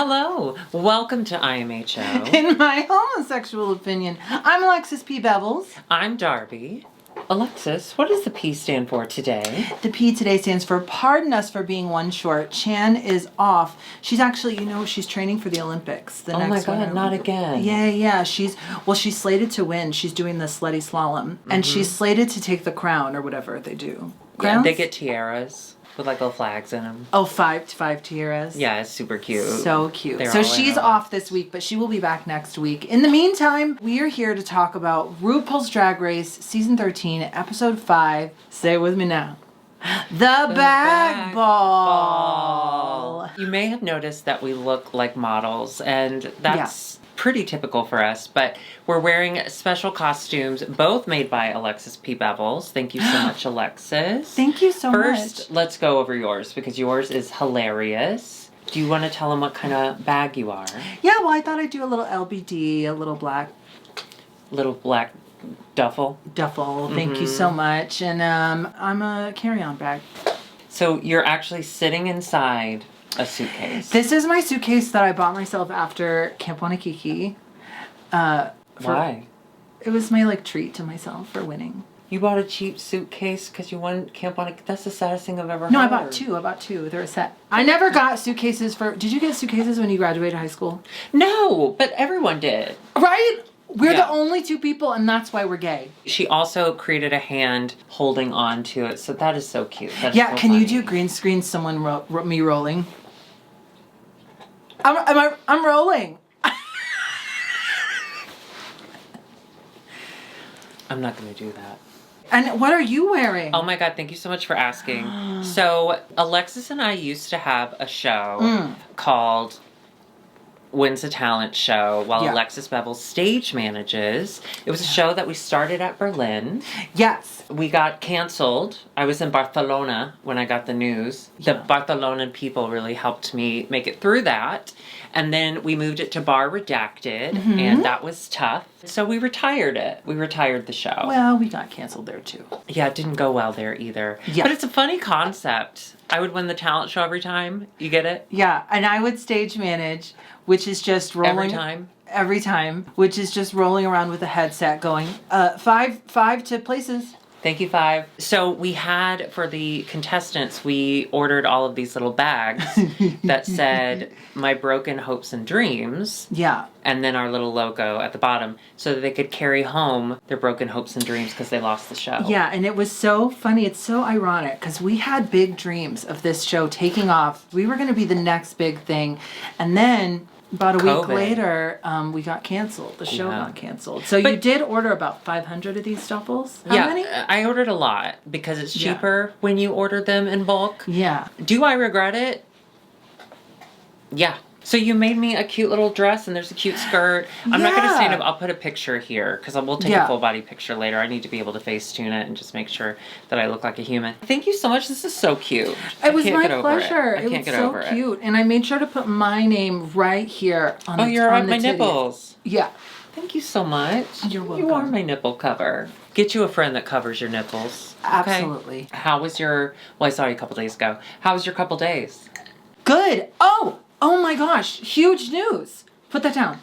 Hello, welcome to IMHO. In my homosexual opinion, I'm Alexis P. Bevels. I'm Darby. Alexis, what does the P stand for today? The P today stands for pardon us for being one short. Chan is off. She's actually, she's training for the Olympics. Oh my God, not again. Yeah. She's slated to win. She's doing the slutty slalom. And she's slated to take the crown or whatever they do. Crowns? Yeah, they get tiaras with like little flags in them. Oh, five tiaras. Yeah, it's super cute. So cute. They're so all she's off this week, but she will be back next week. In the meantime, we are here to talk about RuPaul's Drag Race Season 13, Episode 5. Say it with me now. The bag ball. You may have noticed that we look like models, and that's pretty typical for us, but we're wearing special costumes, both made by Alexis P. Bevels. Thank you so much, Alexis. Thank you so much. First, let's go over yours, because yours is hilarious. Do you want to tell them what kind of bag you are? Yeah, well, I thought I'd do a little LBD, a little black duffel. Thank you so much. And I'm a carry-on bag. So you're actually sitting inside a suitcase. This is my suitcase that I bought myself after Camp Wanakiki. Why? It was my treat to myself for winning. You bought a cheap suitcase because you won Camp Wanakiki? That's the saddest thing I've ever heard. No, I bought two. They're a set. I never got suitcases Did you get suitcases when you graduated high school? No, but everyone did. Right? We're the only two people, and that's why we're gay. She also created a hand holding on to it, so that is so cute. That is so can funny. you do green screen someone me rolling? I'm rolling. I'm not going to do that. And what are you wearing? Oh my God, thank you so much for asking. So, Alexis and I used to have a show called Wins a Talent Show while Alexis Bevels stage manages. It was a show that we started at Berlin. Yes. We got canceled. I was in Barcelona when I got the news. The Barcelonan people really helped me make it through that. And then we moved it to Bar Redacted, and that was tough. So we retired it. We retired the show. Well, we got canceled there too. Yeah, it didn't go well there either. Yeah. But it's a funny concept. I would win the talent show every time. You get it? Yeah, and I would stage manage, which is just rolling... Every time, which is just rolling around with a headset going, five to places. Thank you, 5. So we had, for the contestants, we ordered all of these little bags that said, "My broken hopes and dreams." Yeah. And then our little logo at the bottom, so that they could carry home their broken hopes and dreams because they lost the show. Yeah, and it was so funny. It's so ironic because we had big dreams of this show taking off. We were going to be the next big thing. And then... about a week later, we got canceled. The show got canceled. So you did order about 500 of these duffels? How many? I ordered a lot because it's cheaper when you order them in bulk. Yeah. Do I regret it? Yeah. So you made me a cute little dress, and there's a cute skirt. I'm not going to stand up. I'll put a picture here, because we'll take a full body picture later. I need to be able to Facetune it and just make sure that I look like a human. Thank you so much. This is so cute. It was my pleasure. I can't get over it. It was so cute. And I made sure to put my name right here on the you're on my titty. Nipples. Yeah. Thank you so much. You're welcome. You are my nipple cover. Get you a friend that covers your nipples. Absolutely. Okay? How was your... Well, I saw you a couple days ago. How was your couple days? Good. Oh my gosh. Huge news. Put that down.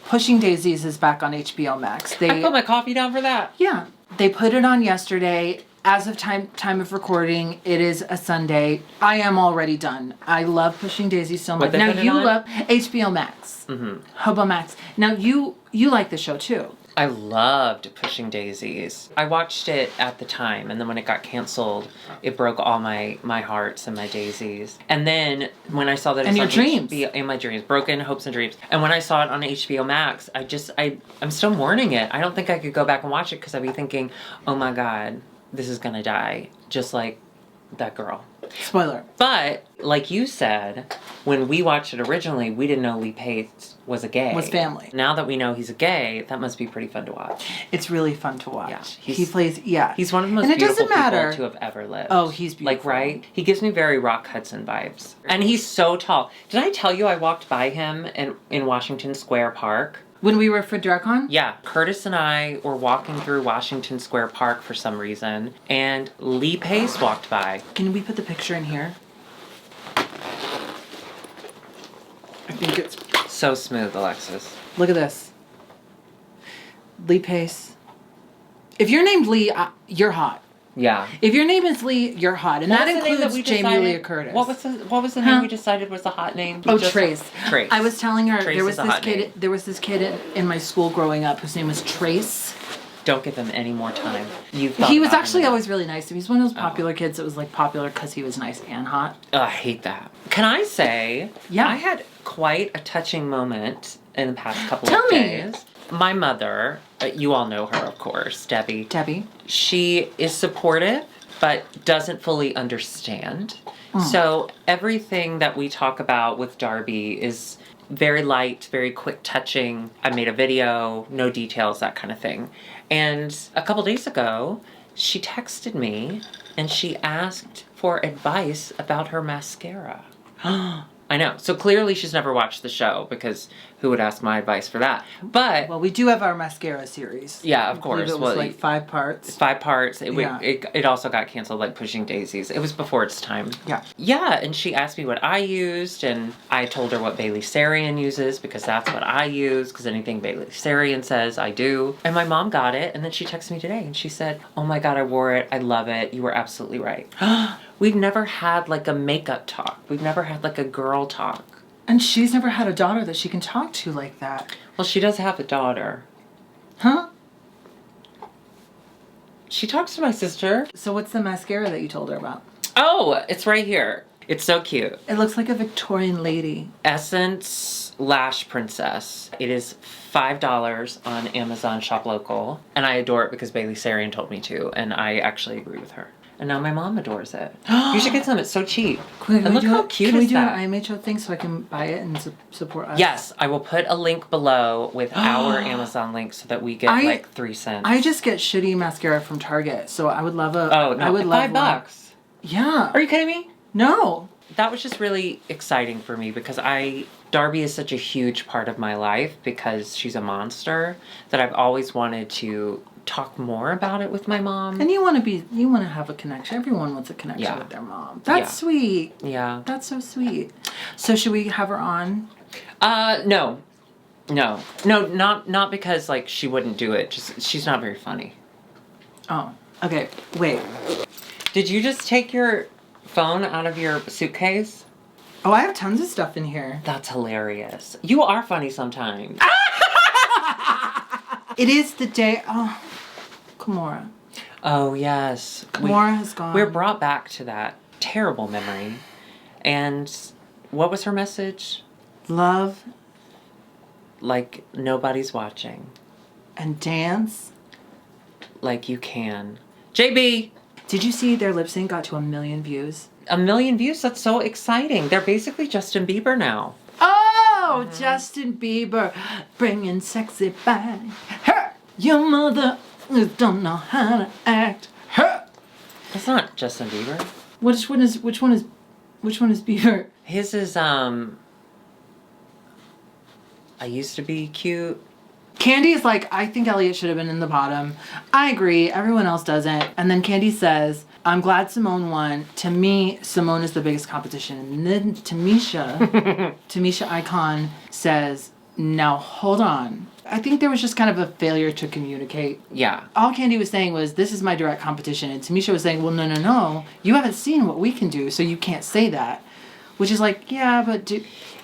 Pushing Daisies is back on HBO Max. I put my coffee down for that. Yeah. They put it on yesterday. As of time of recording, it is a Sunday. I am already done. I love Pushing Daisies so much. Now you love HBO Max. Hobo Max. Now you like the show too. I loved Pushing Daisies. I watched it at the time, and then when it got canceled, it broke all my hearts and my daisies. And then when I saw that in my dreams, broken hopes and dreams. And when I saw it on HBO Max, I'm still mourning it. I don't think I could go back and watch it because I'd be thinking, oh my God, this is gonna die, just like that girl. Spoiler. But, like you said, when we watched it originally, we didn't know Lee Pace was a gay. Was family. Now that we know he's a gay, that must be pretty fun to watch. It's really fun to watch. Yeah, he plays, He's one of the most beautiful people to have ever lived. Oh, he's beautiful. Like, right? He gives me very Rock Hudson vibes. And he's so tall. Did I tell you I walked by him in Washington Square Park? When we were for DragCon? Yeah. Curtis and I were walking through Washington Square Park for some reason, and Lee Pace walked by. Can we put the picture in here? think it's... So smooth, Alexis. Look at this. Lee Pace. If you're named Lee, you're hot. Yeah. If your name is Lee, you're hot. And that includes Jamie Lee Curtis. What was the name we decided was the hot name? Trace. Trace. I was telling her Trace there was this kid in my school growing up whose name was Trace. Don't give him any more time. He was actually always really nice to me. He's one of those popular kids that was like popular because he was nice and hot. I hate that. Can I say? Yeah. I had quite a touching moment in the past couple of days. My mother, you all know her, of course, Debbie. She is supportive, but doesn't fully understand. So everything that we talk about with Darby is very light, very quick touching. I made a video, no details, that kind of thing. And a couple days ago, she texted me and she asked for advice about her mascara. I know. So clearly she's never watched the show because who would ask my advice for that? But well, we do have our mascara series. Yeah, of course. It was like 5 parts. 5 parts. It also got canceled like Pushing Daisies. It was before its time. Yeah. Yeah, and she asked me what I used, and I told her what Bailey Sarian uses because that's what I use, because anything Bailey Sarian says, I do. And my mom got it, and then she texted me today, and she said, oh my God, I wore it. I love it. You were absolutely right. We've never had like a makeup talk. We've never had like a girl talk. And she's never had a daughter that she can talk to like that. Well, she does have a daughter. Huh? She talks to my sister. So what's the mascara that you told her about? Oh, it's right here. It's so cute. It looks like a Victorian lady. Essence Lash Princess. It is $5 on Amazon Shop Local. And I adore it because Bailey Sarian told me to. And I actually agree with her. And now my mom adores it. You should get some. It's so cheap. And look how cute is that. Can we do an IMHO thing so I can buy it and support us? Yes. I will put a link below with our Amazon link so that we get like 3 cents. I just get shitty mascara from Target. So I would love I would love $5. Yeah. Are you kidding me? No. That was just really exciting for me because Darby is such a huge part of my life because she's a monster that I've always wanted to talk more about it with my mom. And you want to have a connection. Everyone wants a connection with their mom. That's sweet. Yeah. That's so sweet. So should we have her on? No, not because like she wouldn't do it. Just she's not very funny. Oh, okay. Wait. Did you just take your phone out of your suitcase? Oh, I have tons of stuff in here. That's hilarious. You are funny sometimes. It is the day. Oh, Kimora. Oh, yes. Kimora has gone. We're brought back to that terrible memory. And what was her message? Love. Like nobody's watching. And dance. Like you can. JB! Did you see their lip sync got to 1 million views? 1 million views? That's so exciting. They're basically Justin Bieber now. Oh, Justin Bieber, bringing sexy back. Her, your mother don't know how to act. Her. That's not Justin Bieber. Which one is Bieber? His is I used to be cute. Candy is like, I think Elliot should have been in the bottom. I agree. Everyone else doesn't. And then Candy says, I'm glad Simone won. To me, Simone is the biggest competition. And then Tamesha Icon says, now hold on. I think there was just kind of a failure to communicate. Yeah. All Candy was saying was, this is my direct competition. And Tamesha was saying, well, no. You haven't seen what we can do, so you can't say that. Which is like, yeah, but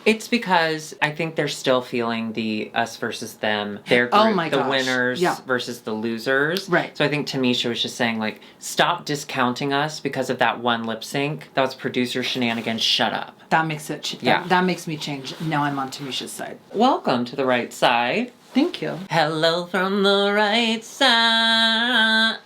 It's because I think they're still feeling the us versus them. Their group, oh my gosh. The winners versus the losers. Right. So I think Tamesha was just saying, like, stop discounting us because of that one lip sync. That was producer shenanigans. Shut up. That makes it. That makes me change. Now I'm on Tamesha's side. Welcome to the right side. Thank you. Hello from the right side.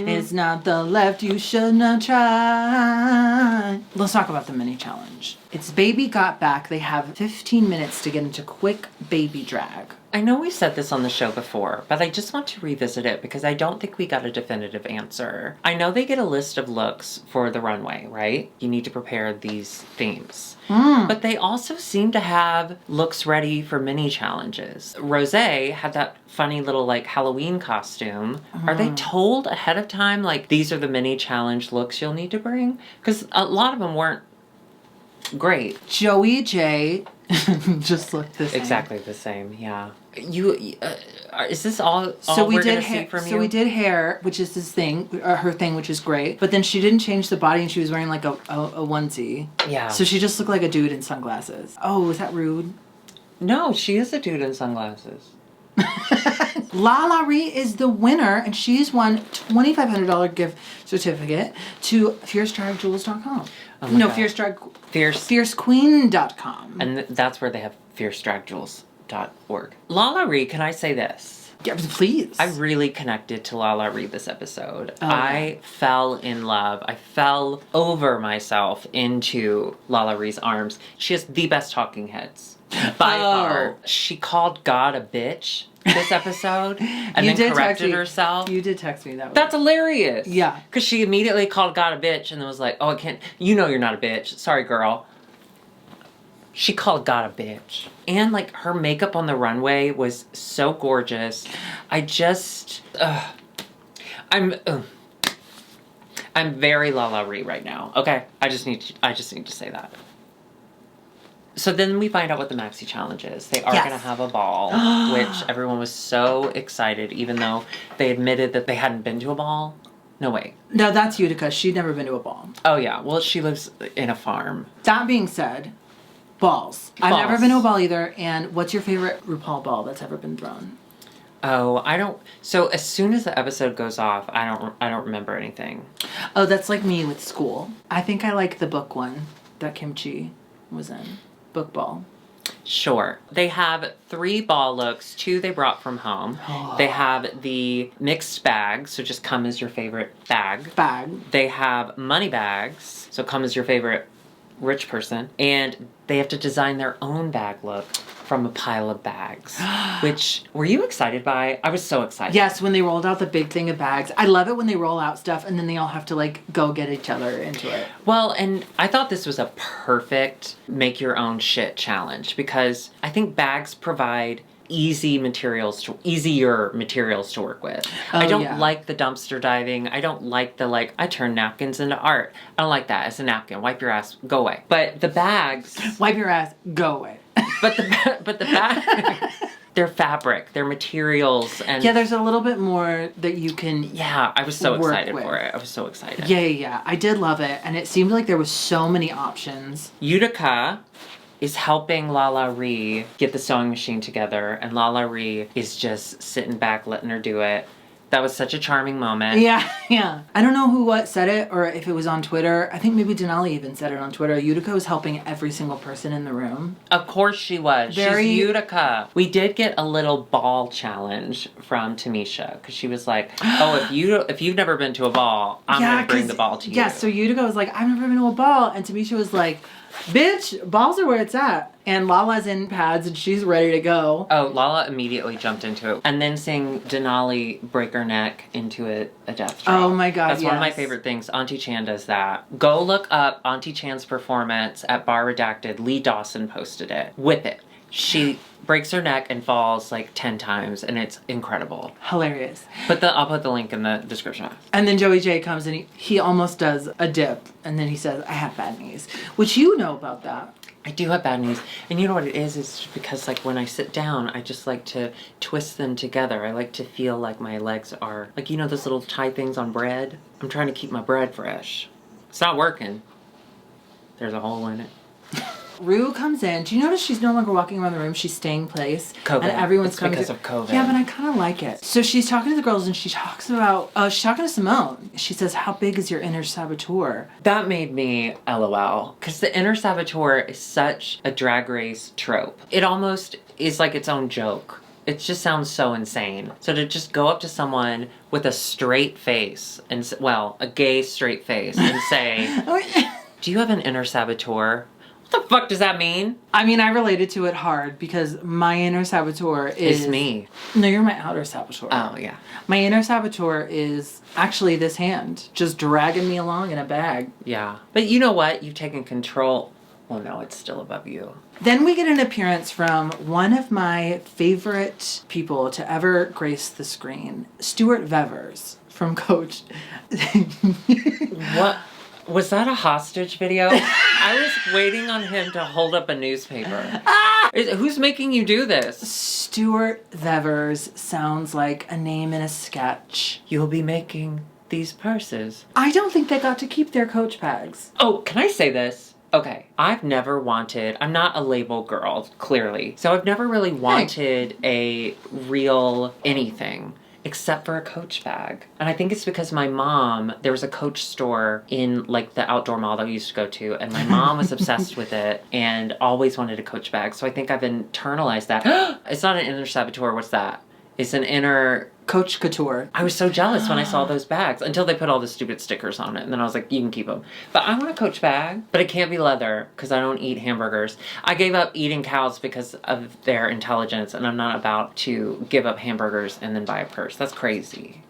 It's not the left, you should not try. Let's talk about the mini challenge. It's Baby Got Back. They have 15 minutes to get into quick baby drag. I know we said this on the show before, but I just want to revisit it because I don't think we got a definitive answer. I know they get a list of looks for the runway, right? You need to prepare these themes. But they also seem to have looks ready for mini challenges. Rosé had that funny little like Halloween costume. Are they told ahead of time, like, these are the mini challenge looks you'll need to bring? Because a lot of them weren't great. Joey J just look the same. Exactly the same, yeah. Is this all so we're going to see from you? So we did hair, which is this thing, her thing, which is great. But then she didn't change the body, and she was wearing like a onesie. Yeah. So she just looked like a dude in sunglasses. Oh, was that rude? No, she is a dude in sunglasses. Lana Reed is the winner, and she's won $2,500 gift certificate to FierceDragJewels.com. Oh my God. FierceQueen.com. And that's where they have FierceDragJewels.org. Lana Reed, can I say this? Yeah, please. I really connected to Lana Reed this episode. Oh, I fell in love. I fell over myself into Lana Reed's arms. She has the best talking heads. By far. She called God a bitch this episode and then corrected herself. You did text me that. That's hilarious. Yeah. Because she immediately called God a bitch and then was like, oh, I can't. You know you're not a bitch. Sorry, girl. She called God a bitch. And, like, her makeup on the runway was so gorgeous. I'm very Lala Ree right now. Okay? I just need to say that. So then we find out what the Maxi Challenge is. They are going to have a ball, which everyone was so excited, even though they admitted that they hadn't been to a ball. No, wait. No, that's Utica. She'd never been to a ball. Oh, yeah. Well, she lives in a farm. That being said, balls. I've never been to a ball either. And what's your favorite RuPaul ball that's ever been thrown? Oh, I don't. So as soon as the episode goes off, I don't remember anything. Oh, that's like me with school. I think I like the book one that Kimchi was in. Book ball. Sure. They have 3 ball looks. 2 they brought from home. They have the mixed bag, so just come as your favorite bag. They have money bags, so come as your favorite rich person. And they have to design their own bag look from a pile of bags, which, were you excited by? I was so excited. Yes, when they rolled out the big thing of bags. I love it when they roll out stuff and then they all have to, like, go get each other into it. Well, and I thought this was a perfect make your own shit challenge because I think bags provide easier materials to work with. I don't like the dumpster diving. I don't like the, like, I turn napkins into art. I don't like that. It's a napkin. Wipe your ass. Go away. But the bags. Wipe your ass. Go away. But the bags. They're fabric. They're materials. And yeah, there's a little bit more that you can. Yeah, I was so excited for it. I was so excited. Yeah. I did love it. And it seemed like there was so many options. Utica is helping Lala Ree get the sewing machine together, and Lala Ree is just sitting back, letting her do it. That was such a charming moment. Yeah. I don't know who said it, or if it was on Twitter. I think maybe Denali even said it on Twitter. Utica was helping every single person in the room. Of course she was. She's Utica. We did get a little ball challenge from Tamesha, because she was like, oh, if you've never been to a ball, I'm going to bring the ball to you. Yeah, so Utica was like, I've never been to a ball, and Tamesha was like, bitch, balls are where it's at. And Lala's in pads and she's ready to go. Oh, Lala immediately jumped into it. And then seeing Denali break her neck into a death drop. Oh my God, That's one of my favorite things. Auntie Chan does that. Go look up Auntie Chan's performance at Bar Redacted. Lee Dawson posted it. Whip it. She breaks her neck and falls like 10 times, and it's incredible. Hilarious. I'll put the link in the description. And then Joey J comes and he almost does a dip, and then he says, I have bad knees. Which you know about that. I do have bad knees. And you know what it is? It's because, like, when I sit down, I just like to twist them together. I like to feel like my legs are, like, you know those little tie things on bread? I'm trying to keep my bread fresh. It's not working. There's a hole in it. Rue comes in. Do you notice she's no longer walking around the room? She's staying place. COVID. And everyone's it's coming because of COVID. Yeah, but I kind of like it. So she's talking to the girls and she talks about, she's talking to Simone. She says, how big is your inner saboteur? That made me LOL. Because the inner saboteur is such a Drag Race trope. It almost is like its own joke. It just sounds so insane. So to just go up to someone with a straight face, and a gay straight face, and say, do you have an inner saboteur? What the fuck does that mean? I mean, I related to it hard because my inner saboteur is... It's me. No, you're my outer saboteur. Oh, yeah. My inner saboteur is actually this hand, just dragging me along in a bag. Yeah. But you know what? You've taken control. Well, no, it's still above you. Then we get an appearance from one of my favorite people to ever grace the screen, Stuart Vevers from Coach. Was that a hostage video? I was waiting on him to hold up a newspaper. Who's making you do this? Stuart Vevers sounds like a name in a sketch. You'll be making these purses. I don't think they got to keep their Coach bags. Oh, can I say this? Okay, I'm not a label girl, clearly. So I've never really wanted a real anything. Except for a Coach bag. And I think it's because my mom, there was a Coach store in like the outdoor mall that we used to go to, and my mom was obsessed with it and always wanted a Coach bag. So I think I've internalized that. It's not an inner saboteur, what's that? It's an inner... Coach couture. I was so jealous when I saw those bags until they put all the stupid stickers on it. And then I was like, you can keep them. But I want a Coach bag. But it can't be leather because I don't eat hamburgers. I gave up eating cows because of their intelligence. And I'm not about to give up hamburgers and then buy a purse. That's crazy.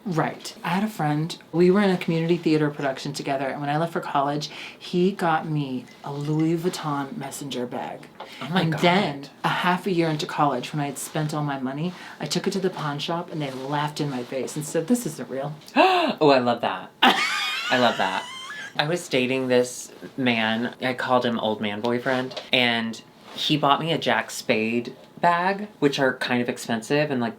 Right. I had a friend, we were in a community theater production together, and when I left for college, he got me a Louis Vuitton messenger bag. Oh my God. And then, a half a year into college, when I had spent all my money, I took it to the pawn shop and they laughed in my face and said, this isn't real. Oh, I love that. I love that. I was dating this man, I called him old man boyfriend, and he bought me a Jack Spade bag, which are kind of expensive and like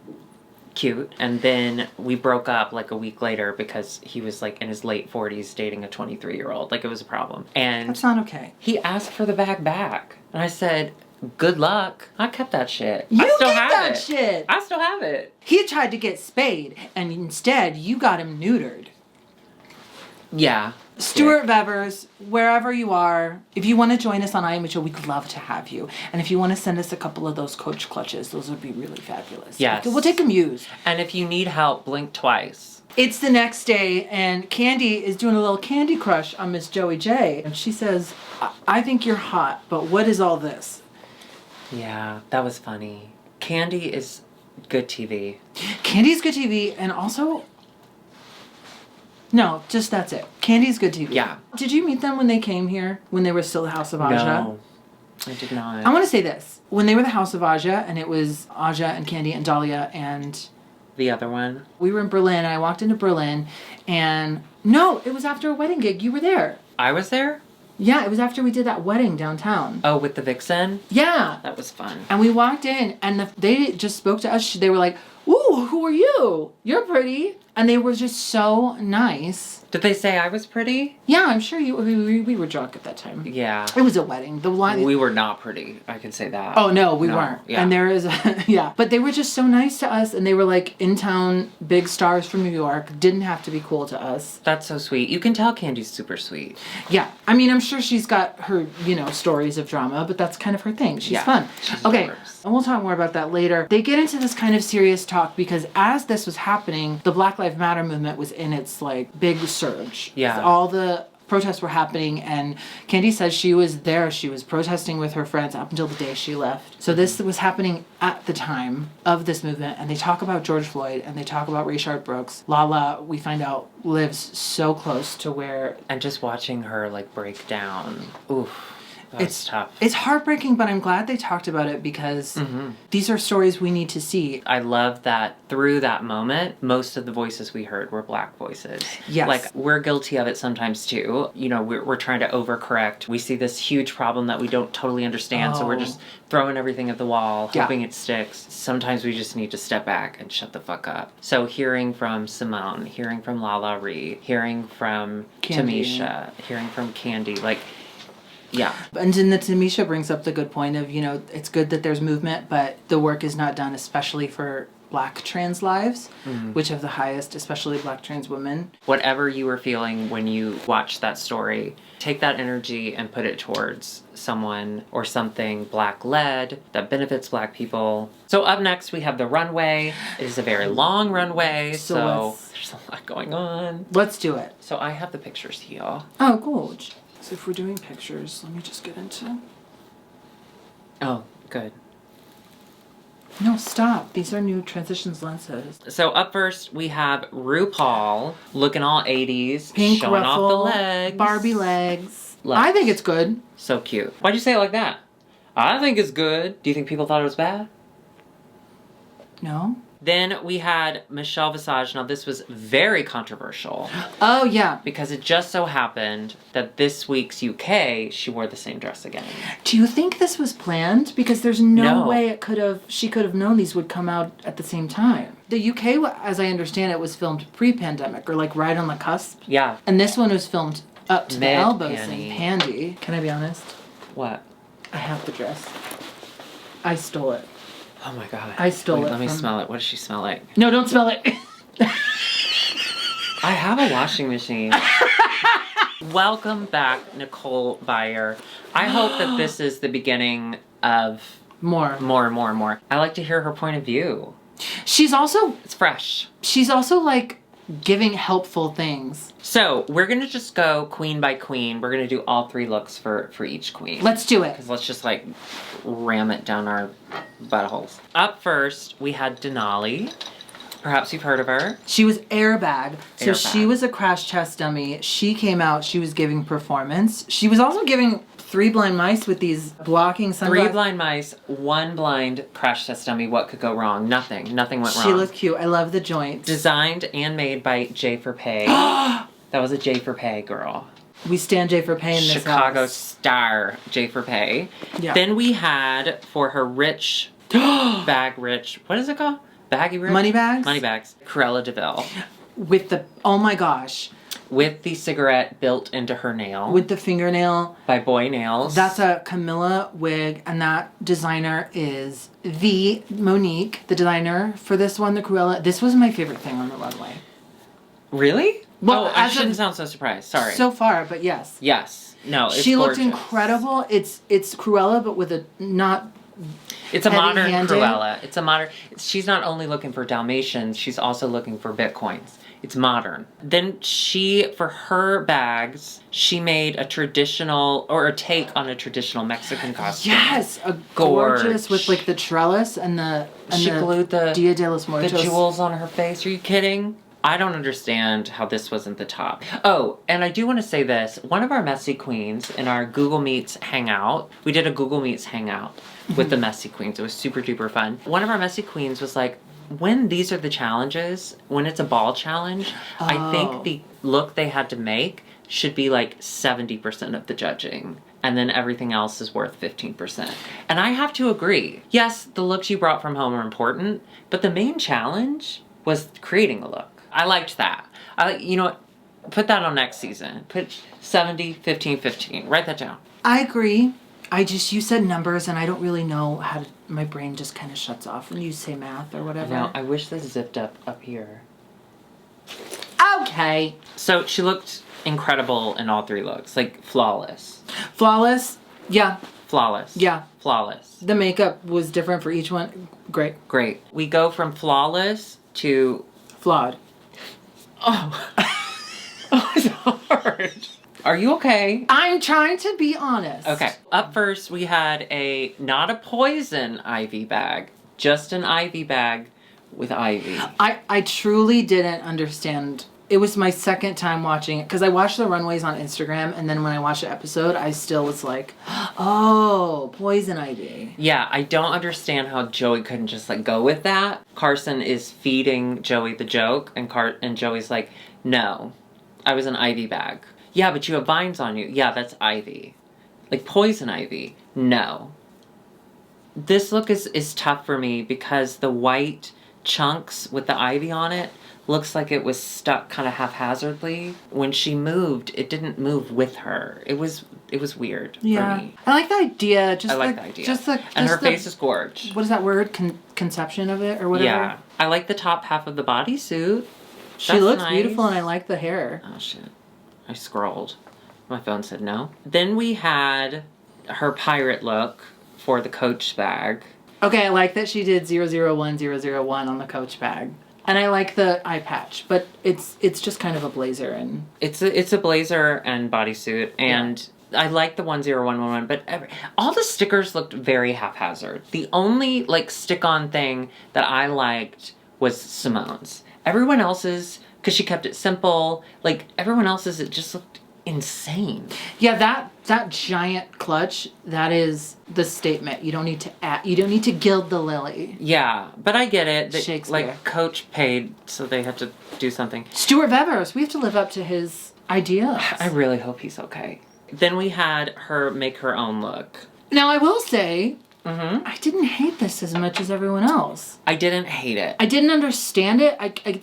cute. And then we broke up like a week later because he was like in his late 40s dating a 23-year-old. Like it was a problem. And that's not okay. He asked for the bag back. And I said, good luck. I kept that shit. You I still kept have that it. shit. I still have it. He tried to get Spade, and instead you got him neutered. Yeah. Stuart Vevers, wherever you are, if you want to join us on IMHO, we'd love to have you. And if you want to send us a couple of those Coach clutches, those would be really fabulous. Yes. We'll take them used. And if you need help, blink twice. It's the next day, and Candy is doing a little Candy Crush on Miss Joey J. And she says, I think you're hot, but what is all this? Yeah, that was funny. Candy is good TV. Candy's good TV, and also... No, just that's it. Candy's good TV. Yeah. Did you meet them when they came here? When they were still the House of Aja? No, I did not. I want to say this. When they were the House of Aja, and it was Aja and Candy and Dahlia and... The other one? We were in Berlin, and I walked into Berlin, and... No, it was after a wedding gig. You were there. I was there? Yeah, it was after we did that wedding downtown. Oh, with the Vixen? Yeah. That was fun. And we walked in, and they just spoke to us. They were like, ooh, who are you? You're pretty. And they were just so nice. Did they say I was pretty? Yeah, I'm sure we were drunk at that time. Yeah. It was a wedding. The line. We were not pretty. I can say that. Oh, no, we weren't. Yeah. And there is, yeah. But they were just so nice to us, and they were like in-town big stars from New York. Didn't have to be cool to us. That's so sweet. You can tell Candy's super sweet. Yeah. I mean, I'm sure she's got her, stories of drama, but that's kind of her thing. She's fun. She's okay. yours. And we'll talk more about that later. They get into this kind of serious talk because as this was happening, the Black Lives Matter movement was in its like big surge. Yeah. All the protests were happening, and Candy says she was there. She was protesting with her friends up until the day she left. So this was happening at the time of this movement, and they talk about George Floyd, and they talk about Rayshard Brooks. Lala, we find out, lives so close to where... And just watching her like break down. Oof. It's tough. It's heartbreaking, but I'm glad they talked about it because these are stories we need to see. I love that through that moment, most of the voices we heard were Black voices. Yes. Like, we're guilty of it sometimes too. We're trying to overcorrect. We see this huge problem that we don't totally understand, so we're just throwing everything at the wall, hoping it sticks. Sometimes we just need to step back and shut the fuck up. So hearing from Simone, hearing from Lana Reed, hearing from Tamesha, hearing from Candy, like... Yeah. And then the Tamesha brings up the good point of, it's good that there's movement, but the work is not done, especially for Black trans lives, which have the highest, especially Black trans women. Whatever you were feeling when you watched that story, take that energy and put it towards someone or something Black-led that benefits Black people. So up next, we have the runway. It is a very long runway, so there's a lot going on. Let's do it. So I have the pictures here. Oh, good. So if we're doing pictures, let me just get into... Oh, good. No, stop. These are new Transitions lenses. So up first, we have RuPaul looking all 80s, Pink showing ruffle, off the legs. Barbie legs. I think it's good. So cute. Why'd you say it like that? I think it's good. Do you think people thought it was bad? No. Then we had Michelle Visage. Now, this was very controversial. Oh, yeah. Because it just so happened that this week's UK, she wore the same dress again. Do you think this was planned? Because there's no way she could have known these would come out at the same time. The UK, as I understand it, was filmed pre-pandemic, or like right on the cusp. Yeah. And this one was filmed up to the elbows panty. in pandy. Can I be honest? What? I have the dress. I stole it. Oh my God. I stole it. Let me smell it. What does she smell like? No, don't smell it. I have a washing machine. Welcome back, Nicole Byer. I hope that this is the beginning of more. I like to hear her point of view. It's fresh. She's also like giving helpful things. So we're going to just go queen by queen. We're going to do all 3 looks for each queen. Let's do it. Because let's just like ram it down our buttholes. Up first, we had Denali. Perhaps you've heard of her. She was airbag. So she was a crash test dummy. She came out. She was giving performance. She was also giving 3 blind mice with these blocking sunglasses. 3 blind mice, 1 blind crash test dummy. What could go wrong? Nothing. Nothing went wrong. She looked cute. I love the joints. Designed and made by J for Pay. That was a J for Pay girl. We stand J for Pay in this Chicago house. star J for Pay. Yeah. Then we had for her rich what is it called? Baggy rich? Money bags? Money bags. Cruella DeVille. With the, oh my gosh. With the cigarette built into her nail. With the fingernail. By Boy Nails. That's a Camilla wig, and that designer is Monique, the designer for this one, the Cruella. This was my favorite thing on the runway. Really? Well, I shouldn't sound so surprised. Sorry. So far, but yes. Yes. No, it's She gorgeous. looked incredible. It's Cruella, but with a not... It's a modern heavy-handed. Cruella. It's a modern... She's not only looking for Dalmatians, she's also looking for Bitcoins. It's modern. Then for her bags, she made a traditional, or a take on a traditional Mexican costume. Yes! A gorgeous, with like the trellis and she glued the Dia de los Muertos. The jewels on her face. Are you kidding? I don't understand how this wasn't the top. Oh, and I do want to say this. One of our messy queens in our Google Meets hangout, we did a Google Meets hangout with the messy queens. It was super duper fun. One of our messy queens was like, when these are the challenges, when it's a ball challenge, I think the look they had to make should be like 70% of the judging. And then everything else is worth 15%. And I have to agree. Yes, the looks you brought from home are important, but the main challenge was creating a look. I liked that. You know what? Put that on next season. Put 70, 15, 15. Write that down. I agree. You said numbers, and I don't really know how to, my brain just kind of shuts off when you say math or whatever. No, I wish this zipped up here. Okay. So she looked incredible in all 3 looks. Like, flawless. Flawless? Yeah. Flawless. Yeah. Flawless. The makeup was different for each one. Great. Great. We go from flawless to... Flawed. Oh. Oh, it's hard. Are you okay? I'm trying to be honest. Okay. Up first, we had not a poison ivy bag, just an ivy bag with ivy. I truly didn't understand. It was my second time watching it, because I watched the runways on Instagram, and then when I watched the episode, I still was like, oh, poison ivy. Yeah, I don't understand how Joey couldn't just like go with that. Carson is feeding Joey the joke, and Joey's like, no, I was an ivy bag. Yeah, but you have vines on you. Yeah, that's ivy. Like poison ivy. No. This look is tough for me because the white chunks with the ivy on it looks like it was stuck kind of haphazardly. When she moved, it didn't move with her. It was weird for me. I like the idea. I like the idea. And her face is gorgeous. What is that word? Conception of it or whatever? Yeah. I like the top half of the bodysuit. She looks beautiful, and I like the hair. Oh, shit. I scrolled. My phone said no. Then we had her pirate look for the Coach bag. Okay, I like that she did 001001 on the Coach bag. And I like the eye patch, but it's just kind of a blazer and... It's a blazer and bodysuit, and I like the 10111, but all the stickers looked very haphazard. The only, like, stick-on thing that I liked was Simone's. Everyone else's... Because she kept it simple. Like, everyone else's, it just looked insane. Yeah, that giant clutch, that is the statement. You don't need to gild the lily. Yeah, but I get it. That, Shakespeare. like, Coach paid, so they had to do something. Stuart Vevers, we have to live up to his ideas. I really hope he's okay. Then we had her make her own look. Now, I will say, I didn't hate this as much as everyone else. I didn't hate it. I didn't understand it.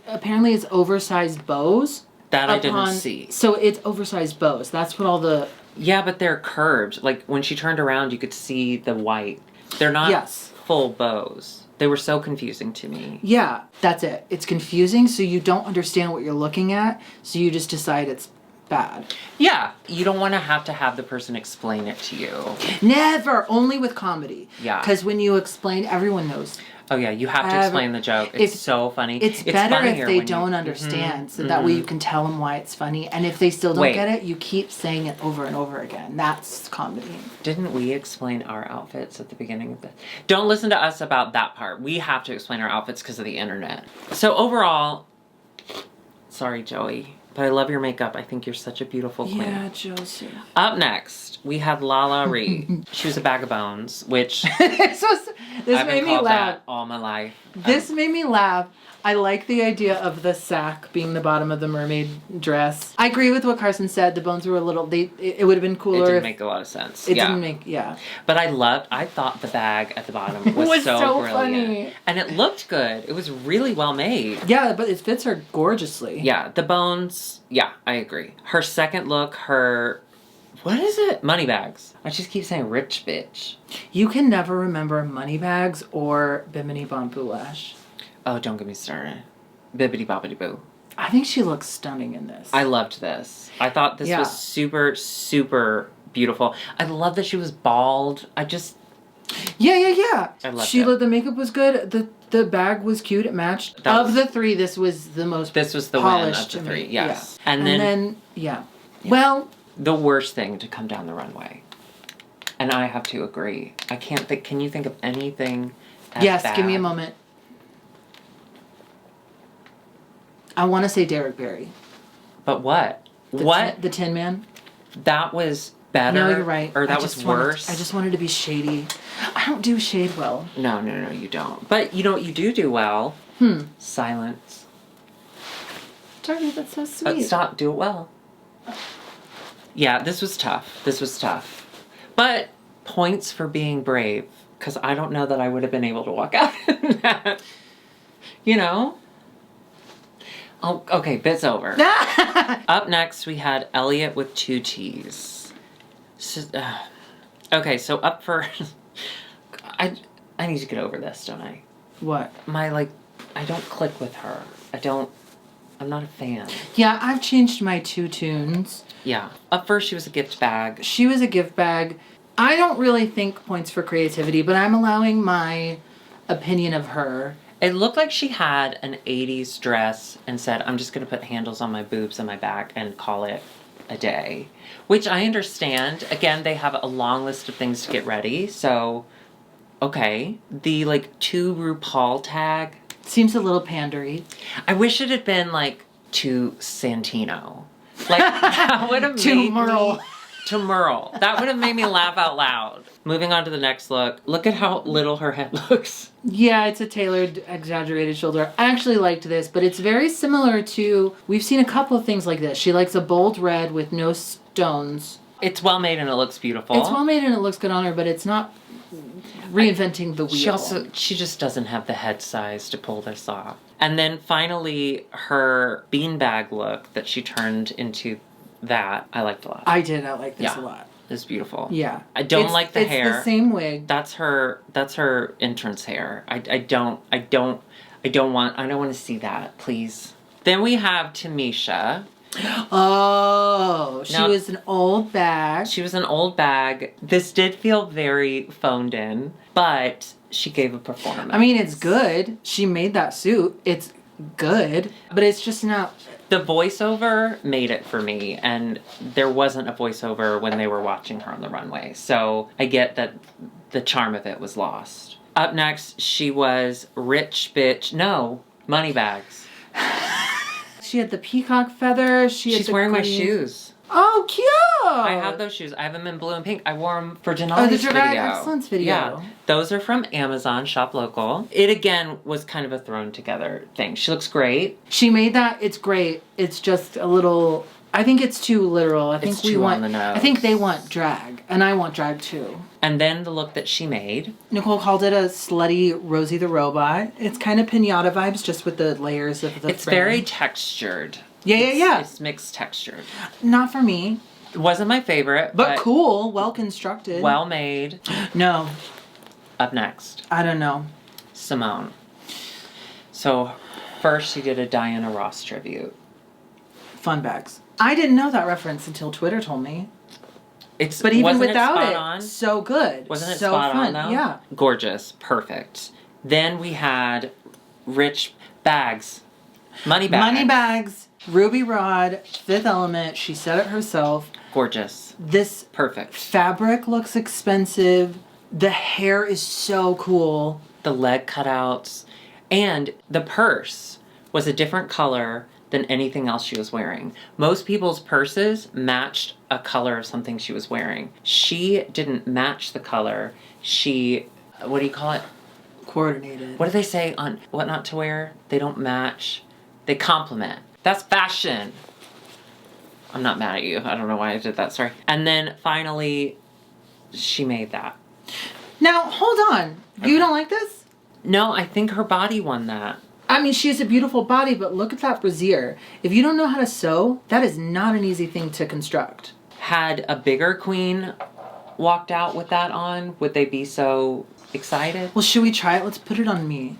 Apparently, it's oversized bows. That I didn't see. So it's oversized bows. That's what all the... Yeah, but they're curved. Like, when she turned around, you could see the white. They're not full bows. They were so confusing to me. Yeah, that's it. It's confusing, so you don't understand what you're looking at, so you just decide it's bad. Yeah, you don't want to have the person explain it to you. Never! Only with comedy. Yeah. Because when you explain, everyone knows. Oh yeah, you have to explain the joke. It's so funny. It's better if they don't understand, so that way you can tell them why it's funny. And if they still don't get it, you keep saying it over and over again. That's comedy. Didn't we explain our outfits at the beginning of this? Don't listen to us about that part. We have to explain our outfits because of the internet. So overall, sorry, Joey, but I love your makeup. I think you're such a beautiful queen. Yeah, Joseph. Up next, we had Lana Reed. She was a bag of bones, which This made me laugh. All my life. This made me laugh. I like the idea of the sack being the bottom of the mermaid dress. I agree with what Carson said. The bones were a little... It would have been cooler. It didn't make a lot of sense. It didn't make... Yeah. But I thought the bag at the bottom was so brilliant. Funny. And it looked good. It was really well made. Yeah, but it fits her gorgeously. Yeah, the bones... Yeah, I agree. Her second look, what is it? Money bags. I just keep saying rich bitch. You can never remember money bags or Bimini Bon Boulash. Oh, don't get me started. Bibbidi bobbidi boo. I think she looks stunning in this. I loved this. I thought this was super, super beautiful. I love that she was bald. I Yeah. I loved it. The makeup was good. The bag was cute. It matched. Of the three, this was the most This was the win of the three, yes. Yeah. And then, well... The worst thing to come down the runway. And I have to agree. I can't think... Can you think of anything as bad? Give me a moment. I want to say Derek Barry. But what? The Tin Man? That was better? No, you're right. Or that was worse? I just wanted to be shady. I don't do shade well. No, you don't. But you know what you do well? Silence. Sorry, that's so sweet. Stop. Do it well. Yeah, this was tough. But points for being brave. Because I don't know that I would have been able to walk out in that. You know? Oh, okay, bit's over. Up next, we had Elliot with 2 T's. Okay, so up first... I need to get over this, don't I? What? I don't click with her. I'm not a fan. Yeah, I've changed my 2 tunes. Yeah. Up first, she was a gift bag. She was a gift bag. I don't really think points for creativity, but I'm allowing my opinion of her. It looked like she had an 80s dress and said, I'm just going to put handles on my boobs and my back and call it a day. Which I understand. Again, they have a long list of things to get ready, so... Okay. The, 2 RuPaul tag... Seems a little pandery. I wish it had been, to Santino. That would have made to Merle. To Merle. That would have made me laugh out loud. Moving on to the next look. Look at how little her head looks. Yeah, it's a tailored, exaggerated shoulder. I actually liked this, but it's very similar to... We've seen a couple of things like this. She likes a bold red with no stones. It's well made and it looks beautiful. It's well made and it looks good on her, but it's not reinventing the wheel. She just doesn't have the head size to pull this off. And then finally, her beanbag look that she turned into that, I liked a lot. I did. I like this a lot. It's beautiful. Yeah. I don't like the hair. It's the same wig. That's her entrance hair. I don't want to see that, please. Then we have Tamesha. Oh, she was an old bag. She was an old bag. This did feel very phoned in, but she gave a performance. I mean, it's good. She made that suit. It's good, but it's just not... The voiceover made it for me, and there wasn't a voiceover when they were watching her on the runway. So I get that the charm of it was lost. Up next, she was rich bitch. No, money bags. She had the peacock feather. She's wearing my shoes. Oh, cute! I have those shoes. I have them in blue and pink. I wore them for Denali's video. Drag Excellence video. Yeah. Those are from Amazon, shop local. It, again, was kind of a thrown together thing. She looks great. She made that. It's great. It's just a little... I think it's too literal. I think on the nose. I think they want drag, and I want drag too. And then the look that she made. Nicole called it a slutty Rosie the Robot. It's kind of pinata vibes, just with the layers of the It's very textured. Yeah. It's mixed textured. Not for me. It wasn't my favorite. But cool. Well constructed. Well made. No. Up next. I don't know. Simone. So, first she did a Diana Ross tribute. Fun bags. I didn't know that reference until Twitter told me. But even without it, so good. Wasn't it so spot fun. on though? Yeah. Gorgeous. Perfect. Then we had rich bags. Money bags. Money bags. Ruby Rod. Fifth Element. She said it herself. Gorgeous. This perfect fabric looks expensive. The hair is so cool. The leg cutouts. And the purse was a different color than anything else she was wearing. Most people's purses matched a color of something she was wearing. She didn't match the color. She, what do you call it? Coordinated. What do they say on what not to wear? They don't match. They complement. That's fashion. I'm not mad at you. I don't know why I did that. Sorry. And then finally, she made that. Now, hold on. Okay. You don't like this? No, I think her body won that. I mean, she has a beautiful body, but look at that brassiere. If you don't know how to sew, that is not an easy thing to construct. Had a bigger queen walked out with that on, would they be so excited? Well, should we try it? Let's put it on me.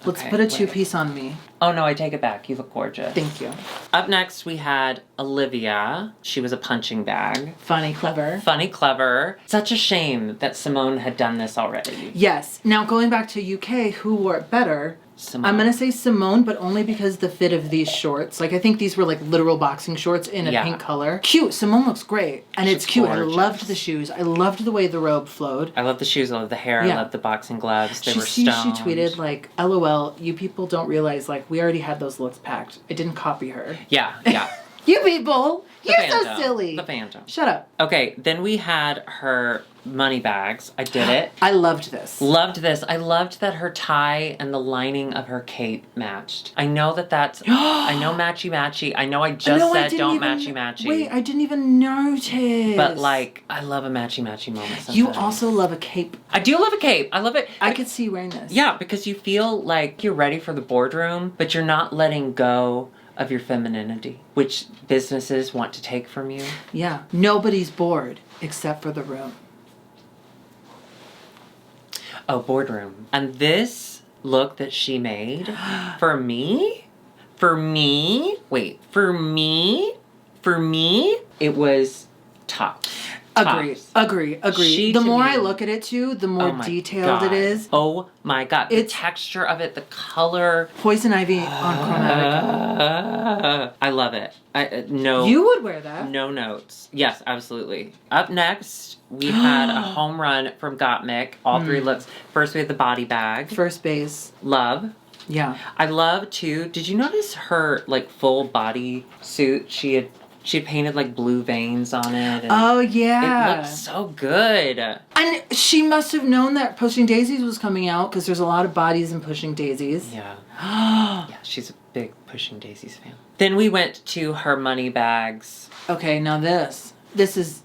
Let's put a two-piece on me. Oh, no, I take it back. You look gorgeous. Thank you. Up next, we had Olivia. She was a punching bag. Funny, clever. Funny, clever. Such a shame that Simone had done this already. Yes. Now, going back to UK, who wore it better? Simone. I'm going to say Simone, but only because the fit of these shorts. Like, I think these were like literal boxing shorts in a pink color. Cute. Simone looks great. And it's cute. Gorgeous. I loved the shoes. I loved the way the robe flowed. I love the shoes. I love the hair. Yeah. I love the boxing gloves. They were stoned. She tweeted, like, LOL, you people don't realize, like, we already had those looks packed. I didn't copy her. Yeah. You people! You're Phantom. so silly. The Phantom. Shut up. Okay, then we had her money bags. I did it. I loved this. I loved that her tie and the lining of her cape matched. I know that's... I know matchy-matchy. I know I just said don't matchy-matchy. Wait, I didn't even notice. But, like, I love a matchy-matchy moment sometimes. You also love a cape. I do love a cape. I love it. I could see you wearing this. Yeah, because you feel like you're ready for the boardroom, but you're not letting go of your femininity, which businesses want to take from you. Yeah. Nobody's bored except for the room. Oh, boardroom. And this look that she made, for me, it was top. Agree. The more I look at it too, the more detailed it is. Oh my God. The texture of it, the color. Poison Ivy on Chromatica. I love it. You would wear that. No notes. Yes, absolutely. Up next, we had a home run from Gottmik. All three looks. First, we had the body bag. First base. Love. Yeah. I love too. Did you notice her like full body suit? She had painted like blue veins on it. And oh, yeah. It looked so good. And she must have known that Pushing Daisies was coming out because there's a lot of bodies in Pushing Daisies. Yeah. Yeah, she's a big Pushing Daisies fan. Then we went to her money bags. Okay, now this is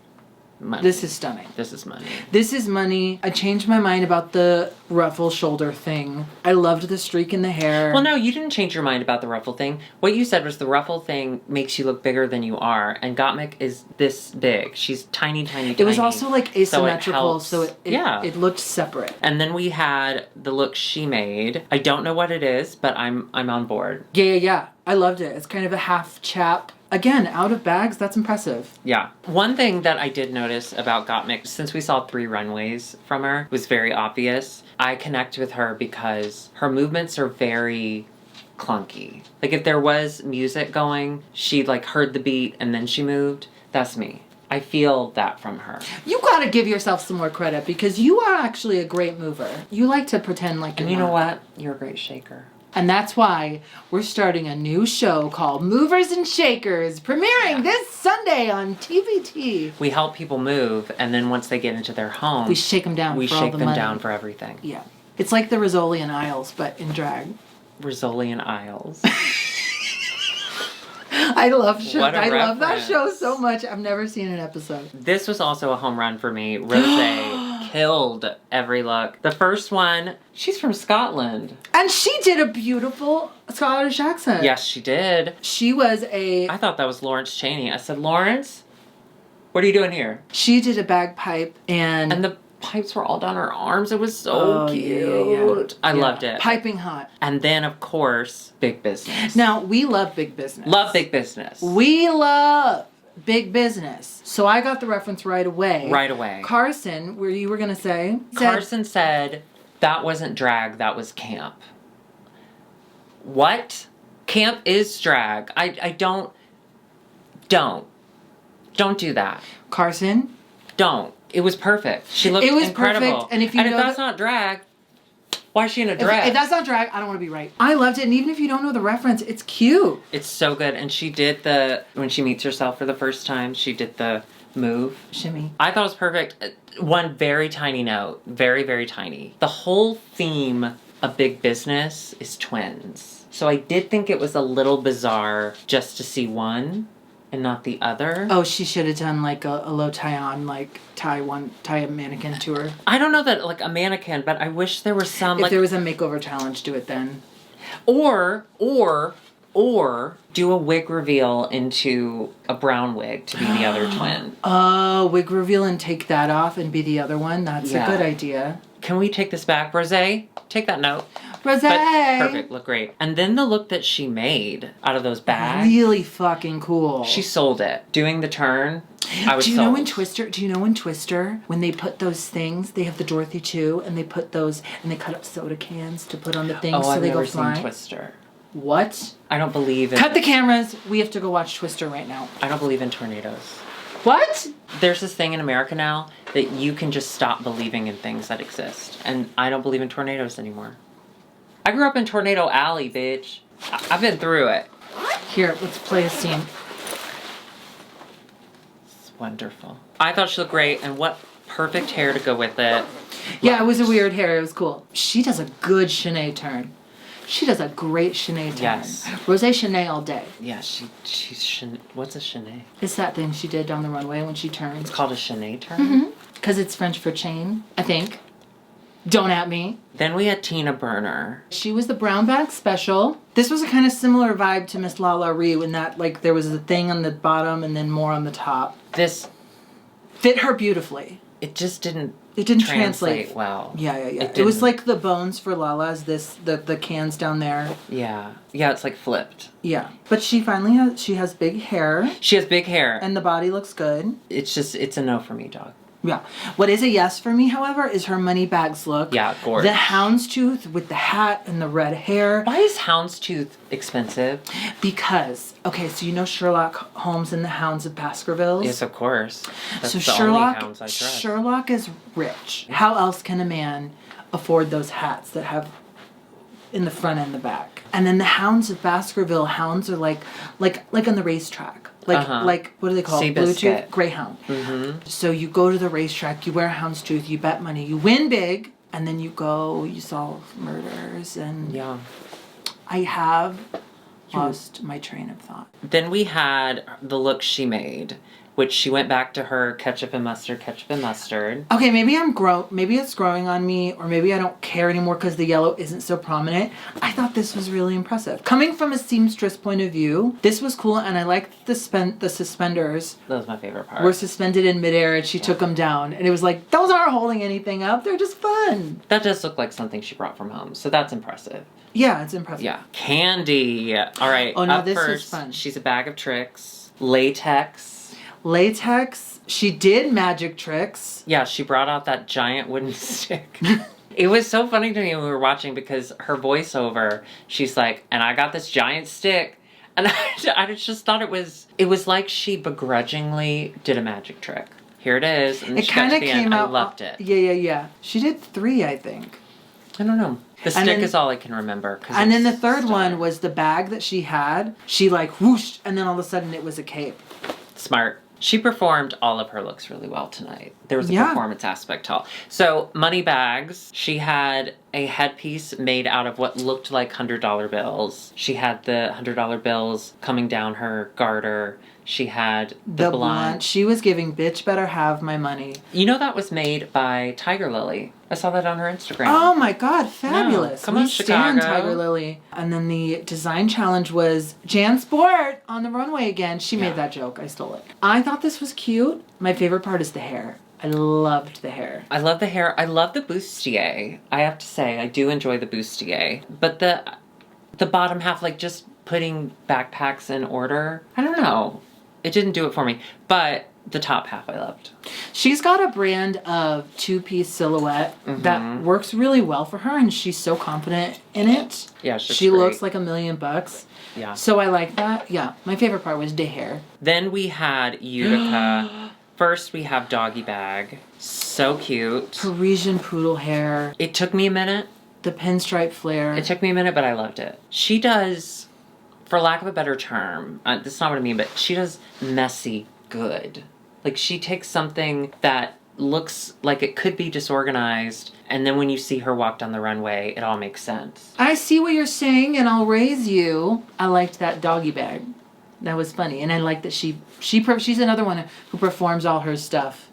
money. This is stunning. This is money. This is money. I changed my mind about the ruffle shoulder thing. I loved the streak in the hair. Well, no, you didn't change your mind about the ruffle thing. What you said was the ruffle thing makes you look bigger than you are, and Gottmik is this big. She's tiny. It was also like asymmetrical, so it looked separate. And then we had the look she made. I don't know what it is, but I'm on board. Yeah. I loved it. It's kind of a half chap. Again, out of bags, that's impressive. Yeah. One thing that I did notice about Gottmik, since we saw 3 runways from her, was very obvious. I connect with her because her movements are very clunky. Like if there was music going, she like heard the beat and then she moved. That's me. I feel that from her. You gotta give yourself some more credit because you are actually a great mover. You like to pretend like you're And you know what? You're a great shaker. And that's why we're starting a new show called Movers and Shakers, premiering this Sunday on TVT. We help people move, and then once they get into their home, we shake them down. We for all shake the them money. down for everything. Yeah, it's like the Rizzolian Isles, but in drag. Rizzolian Isles. I love show. What a I love that reference. show so much. I've never seen an episode. This was also a home run for me. Rose killed every look. The first one, she's from Scotland. And she did a beautiful Scottish accent. Yes, she did. She was I thought that was Lawrence Chaney. I said, Lawrence, what are you doing here? She did a bagpipe and the pipes were all down her arms. It was so cute. I loved it. Piping hot. And then, of course, Big Business. Now, we love Big Business. Love Big Business. We love Big Business. So I got the reference right away. Right away. Carson, where you were going to say? Carson said, that wasn't drag, that was camp. What? Camp is drag. I don't do that. Carson? Don't. It was perfect. She looked incredible. Perfect. And if that's not drag, why is she in a dress? If that's not drag, I don't want to be right. I loved it. And even if you don't know the reference, it's cute. It's so good. And she did when she meets herself for the first time, she did the move. Shimmy. I thought it was perfect. One very tiny note. Very, very tiny. The whole theme of Big Business is twins. So I did think it was a little bizarre just to see one and not the other. Oh, she should have done like a low tie on, like tie a mannequin to her. I don't know that like a mannequin, but I wish there was some if there was a makeover challenge, do it then. Or do a wig reveal into a brown wig to be the other twin. Oh, wig reveal and take that off and be the other one. That's a good idea. Can we take this back, Rosé? Take that note. Rosé! But perfect, look great. And then the look that she made out of those bags. Really fucking cool. She sold it. Doing the turn, I was Do you sold. know in Twister, when they put those things, they have the Dorothy 2, and they put those, and they cut up soda cans to put on the things so I've they never go flying? seen Twister. What? I don't believe in... Cut the cameras. We have to go watch Twister right now. I don't believe in tornadoes. What? There's this thing in America now that you can just stop believing in things that exist. And I don't believe in tornadoes anymore. I grew up in Tornado Alley, bitch. I've been through it. Here, let's play a scene. It's wonderful. I thought she looked great, and what perfect hair to go with it. Yeah, it was a weird hair. It was cool. She does a good Shanae turn. She does a great Shanae turn. Yes. Rosé Shanae all day. Yeah, she's what's a Shanae? It's that thing she did down the runway when she turns. It's called a Shanae turn? Because it's French for chain, I think. Don't at me. Then we had Tina Burner. She was the brown bag special. This was a kind of similar vibe to Miss Lana Reed in that like there was a thing on the bottom and then more on the top. This fit her beautifully. It just didn't. It didn't translate well. Yeah. It was like the bones for Lala's. The cans down there. Yeah, it's like flipped. Yeah, but she has big hair. She has big hair, and the body looks good. It's a no for me, dog. Yeah. What is a yes for me, however, is her money bags look. Yeah, gorgeous. The houndstooth with the hat and the red hair. Why is houndstooth expensive? Because, okay, so you know Sherlock Holmes and the Hounds of Baskervilles? Yes, of course. That's so the only hounds I trust. Sherlock is rich. How else can a man afford those hats that have in the front and the back? And then the Hounds of Baskerville, hounds are like on the racetrack. Like what do they call it? Bluetooth? Greyhound. Mm-hmm. So you go to the racetrack, you wear a houndstooth, you bet money, you win big, and then you go, you solve murders, and I have lost my train of thought. Then we had the look she made, which she went back to her ketchup and mustard. Okay, maybe it's growing on me, or maybe I don't care anymore because the yellow isn't so prominent. I thought this was really impressive. Coming from a seamstress point of view, this was cool, and I liked the suspenders. That was my favorite part. Were suspended in midair, and she took them down, and it was like, those aren't holding anything up, they're just fun. That does look like something she brought from home, so that's impressive. Yeah, it's impressive. Yeah. Candy. All right. Oh, no, up this first, is fun. She's a bag of tricks. Latex. She did magic tricks. Yeah, she brought out that giant wooden stick. It was so funny to me when we were watching because her voiceover, she's like, and I got this giant stick. And I just thought it was like she begrudgingly did a magic trick. Here it is. And it kind of came out. I loved it. Yeah. She did 3, I think. I don't know. The stick is all I can remember. And then the third one was the bag that she had. She like whooshed, and then all of a sudden it was a cape. Smart. She performed all of her looks really well tonight. There was a performance aspect to all. So, money bags. She had a headpiece made out of what looked like $100 bills. She had the $100 bills coming down her garter. She had the blunt. She was giving bitch better have my money. You know that was made by Tiger Lily. I saw that on her Instagram. Oh my God, fabulous. No, come on, stand Chicago. Tiger Lily. And then the design challenge was Jan Sport on the runway again. She made that joke. I stole it. I thought this was cute. My favorite part is the hair. I loved the hair. I love the hair. I love the bustier. I have to say, I do enjoy the bustier. But the bottom half, like just putting backpacks in order, I don't know. It didn't do it for me. But the top half I loved. She's got a brand of two-piece silhouette that works really well for her, and she's so confident in it. Yeah, she looks like $1 million. Yeah. So I like that. Yeah. My favorite part was the hair. Then we had Utica. First, we have Doggy Bag. So cute. Parisian poodle hair. It took me a minute. The pinstripe flare. It took me a minute, but I loved it. She does, for lack of a better term, that's not what I mean, but she does messy good. Like, she takes something that looks like it could be disorganized, and then when you see her walk down the runway, it all makes sense. I see what you're saying, and I'll raise you. I liked that doggy bag. That was funny, and I like that she's another one who performs all her stuff.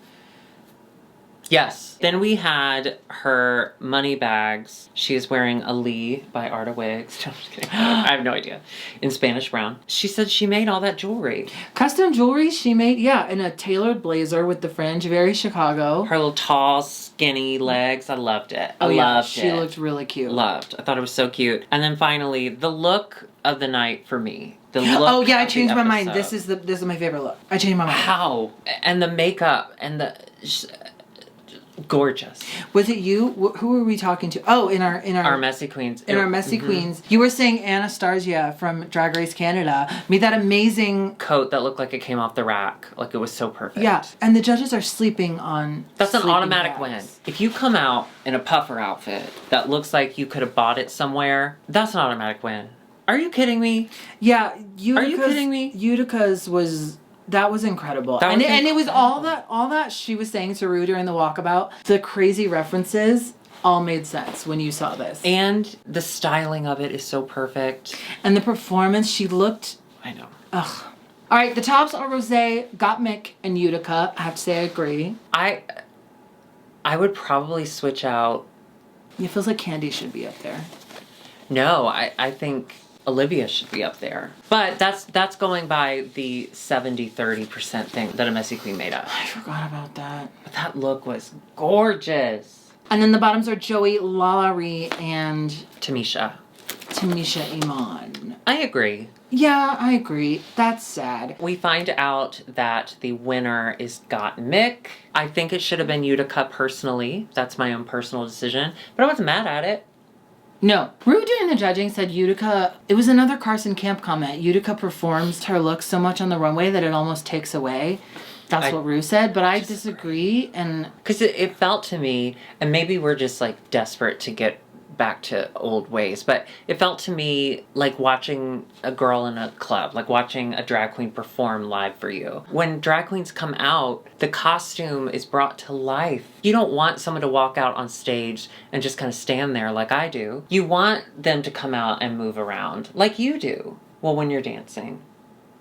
Yes. Then we had her money bags. She is wearing a Lee by Arta Wigs. No, I'm just kidding. I have no idea. In Spanish brown. She said she made all that jewelry. Custom jewelry she made, in a tailored blazer with the fringe. Very Chicago. Her little tall, skinny legs. I loved it. I loved it. She looked really cute. Loved. I thought it was so cute. And then finally, the look of the night for me. The look I changed my mind. This is my favorite look. I changed my mind. How? And the makeup and the... gorgeous. Was it you? Who were we talking to? Oh, in our Messy Queens. Our Messy Queens. You were saying Anastasia from Drag Race Canada made that amazing coat that looked like it came off the rack. Like it was so perfect. Yeah, and the judges are sleeping on. That's an automatic win. If you come out in a puffer outfit that looks like you could have bought it somewhere, that's an automatic win. Are you kidding me? Yeah, are you kidding me? Utica's was. That was incredible. And it was all that she was saying to Rue during the walkabout. The crazy references all made sense when you saw this. And the styling of it is so perfect. And the performance, she looked... I know. Ugh. All right, the tops are Rosé, Gottmik, and Utica. I have to say I agree. I would probably switch out... It feels like Candy should be up there. No, I think... Olivia should be up there. But that's going by the 70-30% thing that a Messy Queen made up. I forgot about that. But that look was gorgeous. And then the bottoms are Joey, Lana Reed, and... Tamesha Iman. I agree. Yeah, I agree. That's sad. We find out that the winner is Gottmik. I think it should have been Utica personally. That's my own personal decision. But I wasn't mad at it. No. Rue during the judging said Utica, it was another Carson Camp comment, Utica performs her look so much on the runway that it almost takes away. That's what Rue said, but I disagree. And because it felt to me, and maybe we're just like desperate to get back to old ways, but it felt to me like watching a girl in a club, like watching a drag queen perform live for you. When drag queens come out, the costume is brought to life. You don't want someone to walk out on stage and just kind of stand there like I do. You want them to come out and move around like you do. Well, when you're dancing.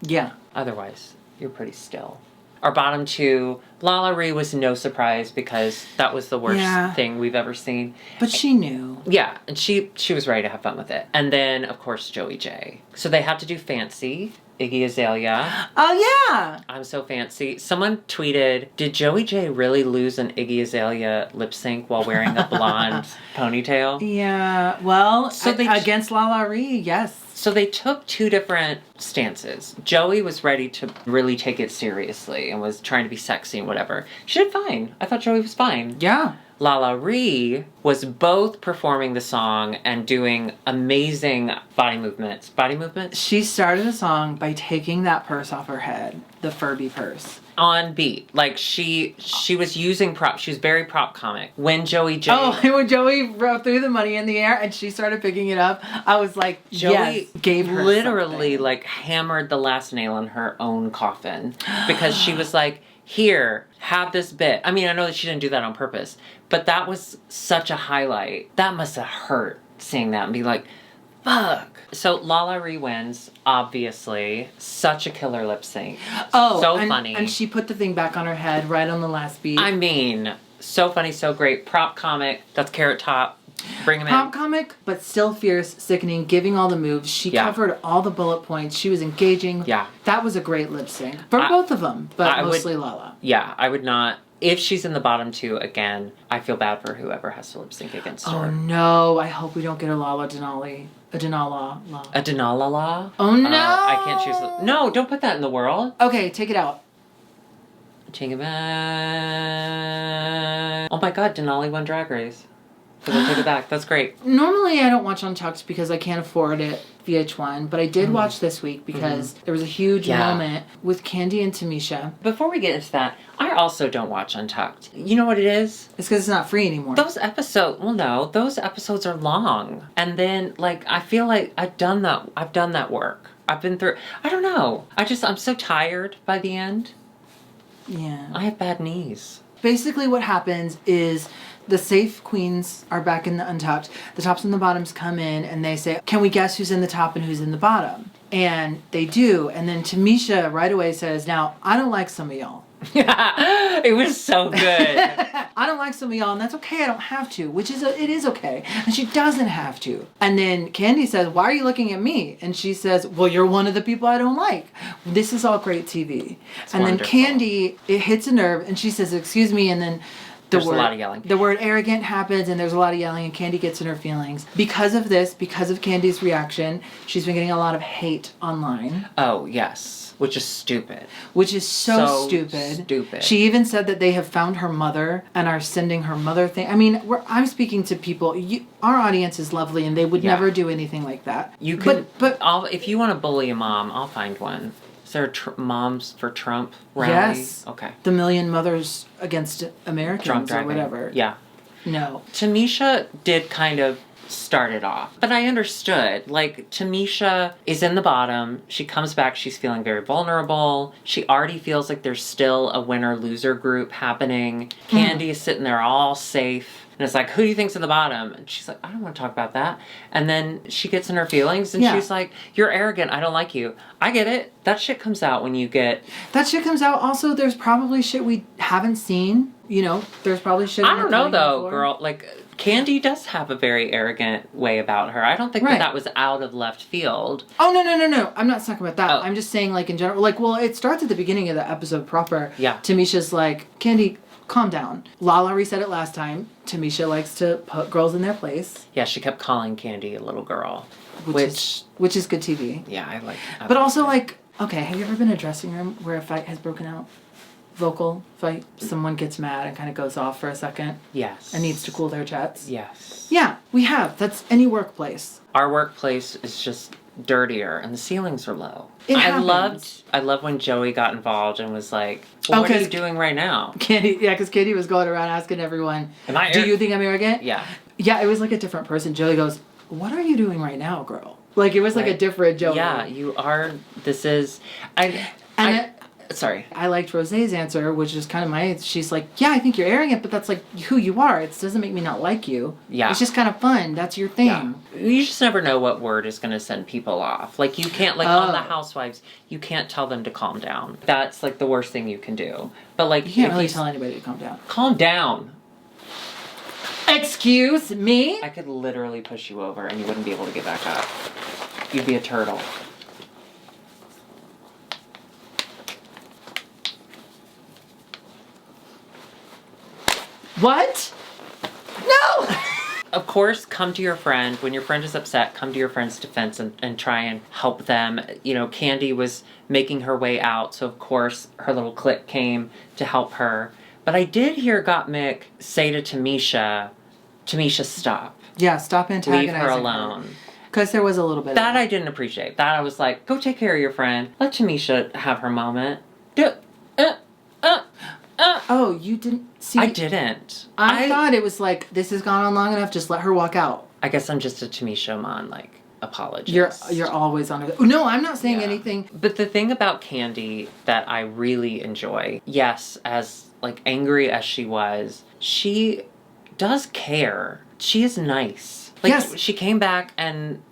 Yeah. Otherwise, you're pretty still. Our bottom two, Lala Ree was no surprise because that was the worst thing we've ever seen. But she knew. Yeah, and she was ready to have fun with it. And then, of course, Joey J. So they had to do Fancy, Iggy Azalea. Oh, yeah! I'm so fancy. Someone tweeted, did Joey J really lose an Iggy Azalea lip sync while wearing a blonde ponytail? Yeah, well, so against Lala Ree, yes. So they took two different stances. Joey was ready to really take it seriously and was trying to be sexy and whatever. She did fine. I thought Joey was fine. Yeah. Lana Reed was both performing the song and doing amazing body movements. Body movements? She started the song by taking that purse off her head, the Furby purse. On beat. Like, she was using props. She was very prop comic. When Joey J... Oh, when Joey threw the money in the air and she started picking it up, I was like, Joey gave her literally, something. like, hammered the last nail in her own coffin. Because she was like, here, have this bit. I mean, I know that she didn't do that on purpose, but that was such a highlight. That must have hurt, seeing that and be like, fuck. So Lana Reed wins, obviously. Such a killer lip sync. Oh, so funny. And she put the thing back on her head right on the last beat. I mean, so funny, so great. Prop comic. That's Carrot Top. Bring him in. Prop comic, but still fierce, sickening, giving all the moves. She covered all the bullet points. She was engaging. Yeah. That was a great lip sync. For both of them, but mostly Lala. Yeah, I would not... If she's in the bottom two again, I feel bad for whoever has to lip sync against her. Oh no, I hope we don't get a Lala Denali. A Denala. A Denala? Oh no! I can't choose. No, don't put that in the world. Okay, take it out. Take it back. Oh my god, Denali won Drag Race. So they'll take it back. That's great. Normally I don't watch Untucked because I can't afford it, VH1, but I did watch this week because there was a huge moment with Candy and Tamesha. Before we get into that, I also don't watch Untucked. You know what it is? It's because it's not free anymore. Those episodes, well no, those episodes are long. And then, like, I feel like I've done that work. I've been through, I don't know. I'm so tired by the end. Yeah. I have bad knees. Basically what happens is the safe queens are back in the Untucked. The tops and the bottoms come in and they say, can we guess who's in the top and who's in the bottom? And they do. And then Tamesha right away says, now, I don't like some of y'all. It was so good. I don't like some of y'all, and that's okay. I don't have to, it is okay. And she doesn't have to. And then Candy says, why are you looking at me? And she says, well, you're one of the people I don't like. This is all great TV. It's and wonderful. then Candy, it hits a nerve, and she says, excuse me, and then There's a lot of yelling. The word arrogant happens, and there's a lot of yelling, and Candy gets in her feelings. Because of this, because of Candy's reaction, she's been getting a lot of hate online. Oh, yes. Which is stupid. Which is so stupid. She even said that they have found her mother and are sending her mother thing. I mean, I'm speaking to people. Our audience is lovely, and they would never do anything like that. You could, but if you want to bully a mom, I'll find one. Is there a Moms for Trump rally? Yes. Okay. The Million Mothers Against Americans Drunk or driving. whatever. Yeah. No. Tamesha did kind of start it off, but I understood. Like, Tamesha is in the bottom. She comes back. She's feeling very vulnerable. She already feels like there's still a winner-loser group happening. Candy is sitting there all safe. And it's like, who do you think's in the bottom? And she's like, I don't want to talk about that. And then she gets in her feelings and she's like, you're arrogant. I don't like you. I get it. That shit comes out when you get... That shit comes out. Also, there's probably shit we haven't seen. You know, there's probably shit... I don't know, though, girl. Like, Candy does have a very arrogant way about her. I don't think that was out of left field. Oh, no. I'm not talking about that. Oh. I'm just saying, like, in general. Like, well, it starts at the beginning of the episode proper. Yeah. Tamesha's like, Candy... calm down. Lala said it last time. Tamesha likes to put girls in their place. Yeah, she kept calling Candy a little girl. Which is good TV. Yeah, I like that. But also, like, okay, have you ever been in a dressing room where a fight has broken out? Vocal fight? Someone gets mad and kind of goes off for a second? Yes. And needs to cool their jets? Yes. Yeah, we have. That's any workplace. Our workplace is just dirtier and the ceilings are low. I love when Joey got involved and was like, well, what are you doing right now? Candy, yeah, because Candy was going around asking everyone, do you think I'm arrogant? Yeah. Yeah, it was like a different person. Joey goes, what are you doing right now, girl? Like, it was like a different Joey. Yeah, you are, sorry. I liked Rosé's answer, which is kind of she's like, yeah, I think you're arrogant, but that's like who you are. It doesn't make me not like you. Yeah. It's just kind of fun. That's your thing. Yeah. You just never know what word is going to send people off. Like, you can't, like, on the Housewives, you can't tell them to calm down. That's, like, the worst thing you can do. But, like, you can't really tell anybody to calm down. Calm down. Excuse me? I could literally push you over and you wouldn't be able to get back up. You'd be a turtle. What? No! Of course, come to your friend. When your friend is upset, come to your friend's defense and try and help them. You know, Candy was making her way out, so of course her little clique came to help her. But I did hear Gottmik say to Tamesha, stop. Yeah, stop antagonizing Leave her alone. Because there was a little bit of that. I didn't appreciate. That I was like, go take care of your friend. Let Tamesha have her moment. Oh, you didn't see? I didn't. I thought it was like, this has gone on long enough, just let her walk out. I guess I'm just a Tamesha Mon, like, apologist. You're always on it. No, I'm not saying anything. But the thing about Candy that I really enjoy, yes, as, like, angry as she was, she does care. She is nice. Like, yes. She came back and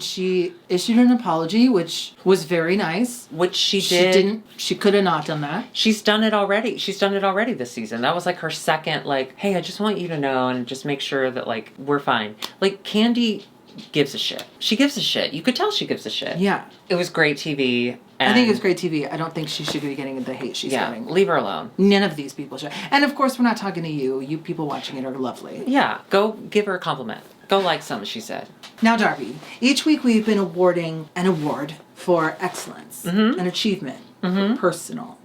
she issued an apology, which was very nice. Which she did. She could have not done that. She's done it already. She's done it already this season. That was like her second, like, hey, I just want you to know and just make sure that, like, we're fine. Like, Candy gives a shit. She gives a shit. You could tell she gives a shit. Yeah. It was great TV. I think it was great TV. I don't think she should be getting the hate she's getting. Leave her alone. None of these people should. And of course, we're not talking to you. You people watching it are lovely. Yeah. Go give her a compliment. Go like something she said. Now, Darby, each week we've been awarding an award for excellence, an achievement, personal.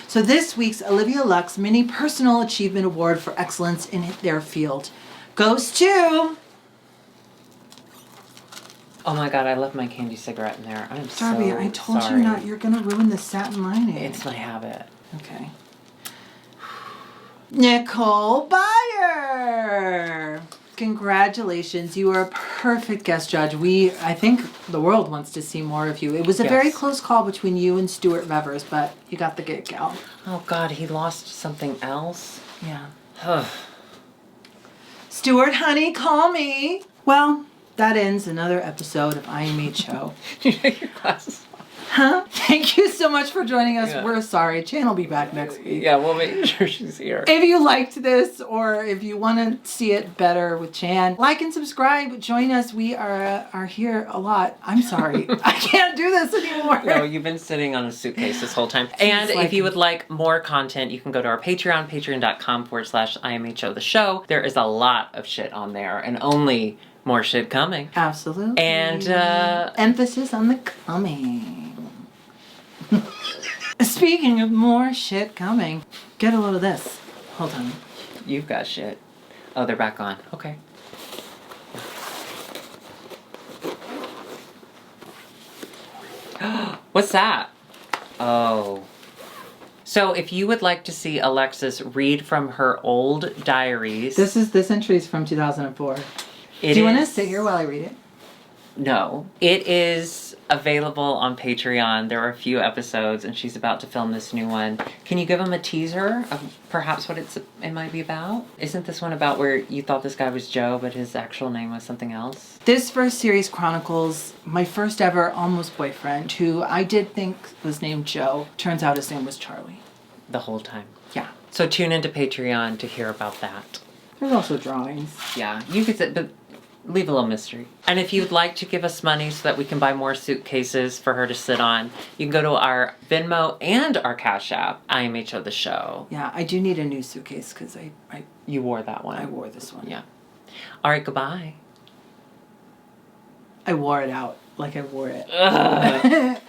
So this week's Olivia Lux Mini Personal Achievement Award for Excellence in their field goes to... Oh my God, I left my candy cigarette in there. I'm Darby, so I told sorry. you not. You're going to ruin the satin lining. It's my habit. Okay. Nicole Byer! Congratulations. You are a perfect guest judge. I think the world wants to see more of you. It was a very close call between you and Stuart Vevers, but you got the gig, gal. Oh God, he lost something else? Yeah. Stuart, honey, call me. Well, that ends another episode of IMHO. You take your glasses off. Huh? Thank you so much for joining us. Yeah. We're sorry. Chan will be back next week. Yeah, we'll make sure she's here. If you liked this or if you want to see it better with Chan, like and subscribe. Join us. We are here a lot. I'm sorry. I can't do this anymore. No, you've been sitting on a suitcase this whole time. And if you would like more content, you can go to our Patreon, patreon.com/IMHO the show. There is a lot of shit on there and only more shit coming. Absolutely. And emphasis on the coming. Speaking of more shit coming, get a load of this. Hold on. You've got shit. Oh, they're back on. Okay. What's that? Oh. So if you would like to see Alexis read from her old diaries... This entry is from 2004. Do you want to sit here while I read it? No. It is available on Patreon. There are a few episodes, and she's about to film this new one. Can you give them a teaser of perhaps what it might be about? Isn't this one about where you thought this guy was Joe, but his actual name was something else? This first series chronicles my first ever almost boyfriend, who I did think was named Joe. Turns out his name was Charlie. The whole time. Yeah. So tune into Patreon to hear about that. There's also drawings. Yeah, you could say, but leave a little mystery. And if you'd like to give us money so that we can buy more suitcases for her to sit on, you can go to our Venmo and our Cash App, IMHO the show. Yeah, I do need a new suitcase because I You wore that one. I wore this one. Yeah. All right, goodbye. I wore it out like I wore it. Ah!